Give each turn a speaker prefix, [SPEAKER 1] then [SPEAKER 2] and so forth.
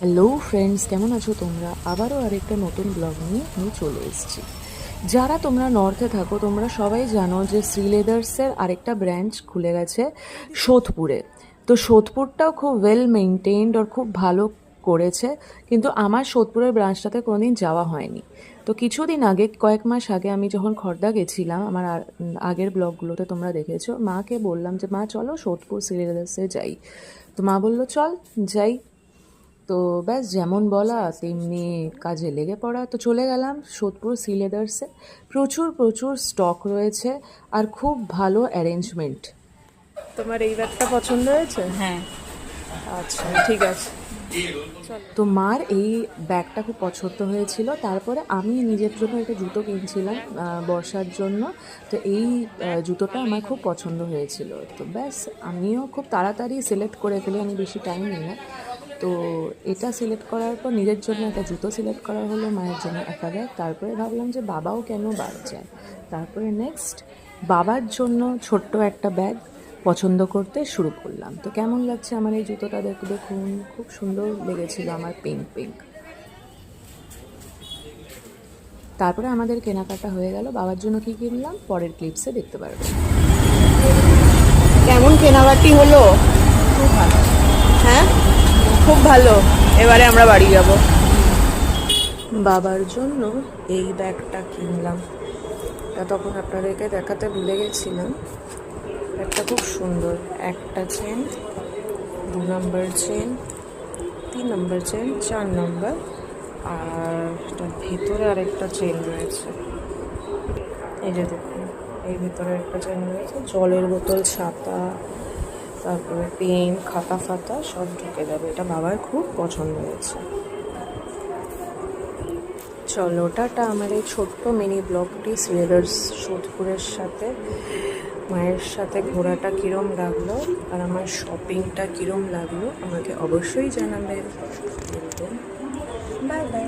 [SPEAKER 1] Hello friends, কেমন আছো তোমরা? আবারও আরেকটা নতুন ব্লগ নিয়ে আমি চলে এসেছি। যারা তোমরা নর্থে থাকো তোমরা সবাই জানো যে শ্রীলেদার্সের আরেকটা ব্রাঞ্চ খুলে গেছে সোদপুরে। তো সোদপুরটাও খুব ওয়েল মেনটেইনড আর খুব ভালো করেছে, কিন্তু আমার সোদপুরের ব্রাঞ্চটাতে কোনোদিন যাওয়া হয়নি। তো কিছুদিন আগে, কয়েক মাস আগে আমি যখন খড়দা গেছিলাম, আমার আগের ব্লগগুলোতে তোমরা দেখেছো, মাকে বললাম যে মা চলো সোদপুর শ্রীলেদার্সে যাই। তো মা বললো চল যাই। তো ব্যাস যেমন বলা তেমনি কাজে লেগে পড়া। তো চলে গেলাম সোদপুর সি লেদার্সে। প্রচুর প্রচুর স্টক রয়েছে আর খুব ভালো অ্যারেঞ্জমেন্ট। তোমার এই ব্যাগটা পছন্দ হয়েছে?
[SPEAKER 2] হ্যাঁ।
[SPEAKER 1] আচ্ছা, ঠিক আছে। তো মার এই ব্যাগটা খুব পছন্দ হয়েছিল। তারপরে আমি নিজের জন্য একটা জুতো কিনছিলাম বর্ষার জন্য। তো এই জুতোটা আমার খুব পছন্দ হয়েছিল। তো ব্যাস আমিও খুব তাড়াতাড়ি সিলেক্ট করে ফেলি, আমি বেশি টাইম নিই না। তো এটা সিলেক্ট করার পর নিজের জন্য একটা জুতো সিলেক্ট করা হলো, মায়ের জন্য একটা ব্যাগ। তারপরে ভাবলাম যে বাবাও কেন বাদ যায়। তারপরে নেক্সট বাবার জন্য ছোট্ট একটা ব্যাগ পছন্দ করতে শুরু করলাম। তো কেমন লাগছে আমার এই জুতোটা দেখুন, খুব সুন্দর লেগেছিল আমার, পিঙ্ক পিঙ্ক। তারপরে আমাদের কেনাকাটা হয়ে গেল। বাবার জন্য কি কিনলাম পরের ক্লিপসে দেখতে পারবে।
[SPEAKER 2] কেমন কেনাকাটি হলো?
[SPEAKER 1] খুব ভালো।
[SPEAKER 2] হ্যাঁ, খুব ভালো। এবারে আমরা বাড়ি যাব।
[SPEAKER 1] বাবার জন্য এই ব্যাগটা কিনলাম, তা তখন আপনাদেরকে দেখাতে ভুলে গেছিলাম। ব্যাগটা খুব সুন্দর, একটা চেন, 2 নম্বর চেন, 3 নম্বর চেন, 4 নম্বর, আর এটার ভেতরে আরেকটা চেন রয়েছে। এই যে দেখুন, এই ভেতরে একটা চেন রয়েছে। জলের বোতল, ছাতা, তারপরে পেন, খাতা ফাতা সব ঢুকে যাবে। এটা বাবার খুব পছন্দ হয়েছে। চলো টাটা। আমার এই ছোট্ট মিনি ব্লগটি শ্রীলেদার্স সোদপুরের সাথে মায়ের সাথে ঘোরাটা কীরম লাগলো আর আমার শপিংটা কীরম লাগলো আমাকে অবশ্যই জানাবেন। Bye bye.